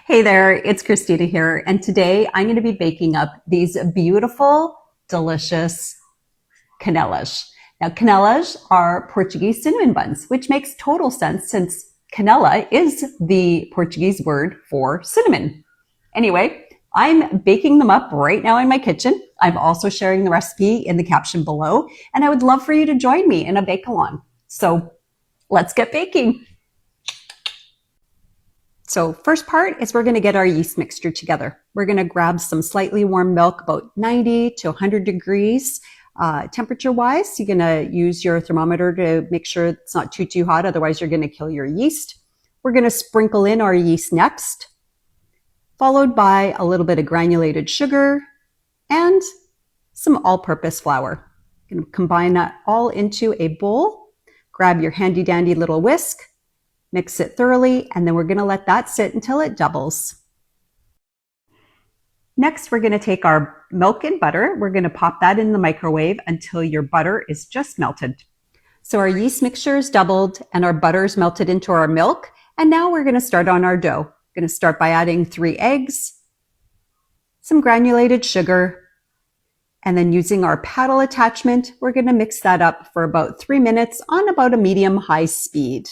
Hey there, it's Cristina here, and today I'm going to be baking up these beautiful, delicious canelas. Now, canelas are Portuguese cinnamon buns, which makes total sense since canela is the Portuguese word for cinnamon. Anyway, I'm baking them up right now in my kitchen. I'm also sharing the recipe in the caption below, and I would love for you to join me in a bake-along. So let's get baking. So first part is we're going to get our yeast mixture together. We're going to grab some slightly warm milk, about 90 to 100 degrees temperature-wise. You're going to use your thermometer to make sure it's not too hot, otherwise you're going to kill your yeast. We're going to sprinkle in our yeast next, followed by a little bit of granulated sugar and some all-purpose flour. You're going to combine that all into a bowl. Grab your handy-dandy little whisk. Mix it thoroughly, and then we're going to let that sit until it doubles. Next, we're going to take our milk and butter. We're going to pop that in the microwave until your butter is just melted. So our yeast mixture is doubled and our butter is melted into our milk. And now we're going to start on our dough. We're going to start by adding 3 eggs, some granulated sugar, and then using our paddle attachment, we're going to mix that up for about 3 minutes on about a medium-high speed.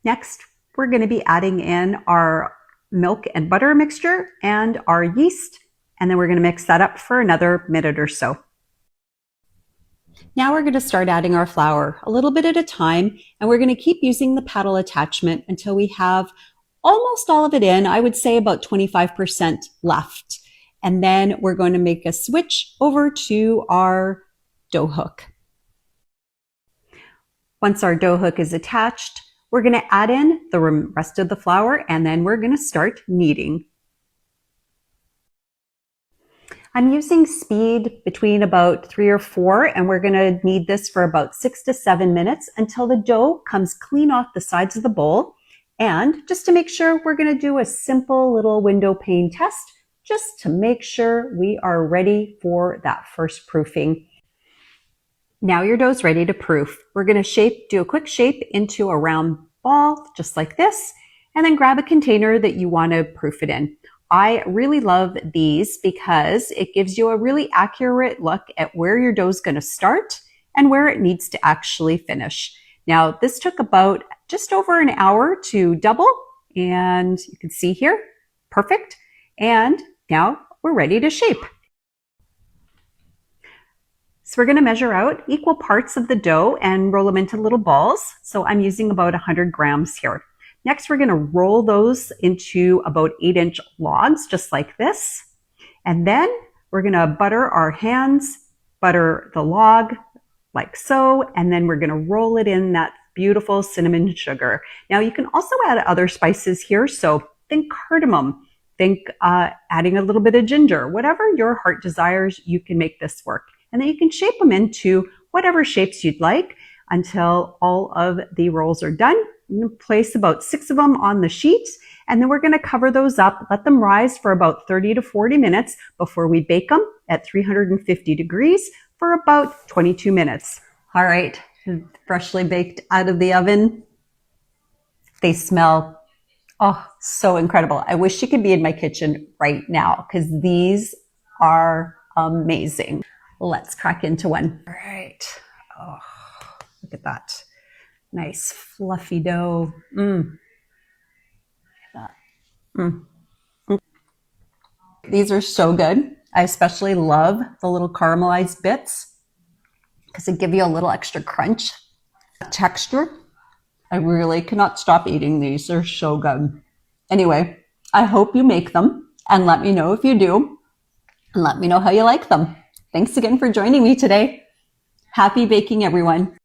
Next, we're going to be adding in our milk and butter mixture and our yeast, and then we're going to mix that up for another minute or so. Now we're going to start adding our flour a little bit at a time, and we're going to keep using the paddle attachment until we have almost all of it in. I would say about 25% left. And then we're going to make a switch over to our dough hook. Once our dough hook is attached, we're going to add in the rest of the flour, and then we're going to start kneading. I'm using speed between about 3 or 4, and we're going to knead this for about 6 to 7 minutes until the dough comes clean off the sides of the bowl. And just to make sure, we're going to do a simple little window pane test just to make sure we are ready for that first proofing. Now your dough's ready to proof. We're going to do a quick shape into a round ball, just like this, and then grab a container that you want to proof it in. I really love these because it gives you a really accurate look at where your dough's going to start and where it needs to actually finish. Now, this took about just over an hour to double, and you can see here, perfect. And now we're ready to shape. So we're going to measure out equal parts of the dough and roll them into little balls. So I'm using about 100 grams here. Next, we're going to roll those into about 8-inch logs, just like this. And then we're going to butter our hands, butter the log like so, and then we're going to roll it in that beautiful cinnamon sugar. Now you can also add other spices here. So think cardamom, think adding a little bit of ginger, whatever your heart desires, you can make this work. And then you can shape them into whatever shapes you'd like until all of the rolls are done. I'm going to place about 6 of them on the sheet, and then we're going to cover those up, let them rise for about 30 to 40 minutes before we bake them at 350 degrees for about 22 minutes. All right, freshly baked out of the oven. They smell, oh, so incredible. I wish you could be in my kitchen right now because these are amazing. Let's crack into one. All right. Oh, look at that. Nice fluffy dough. These are so good. I especially love the little caramelized bits because they give you a little extra crunch texture. I really cannot stop eating these. They're so good. Anyway, I hope you make them and let me know if you do and let me know how you like them. Thanks again for joining me today. Happy baking, everyone.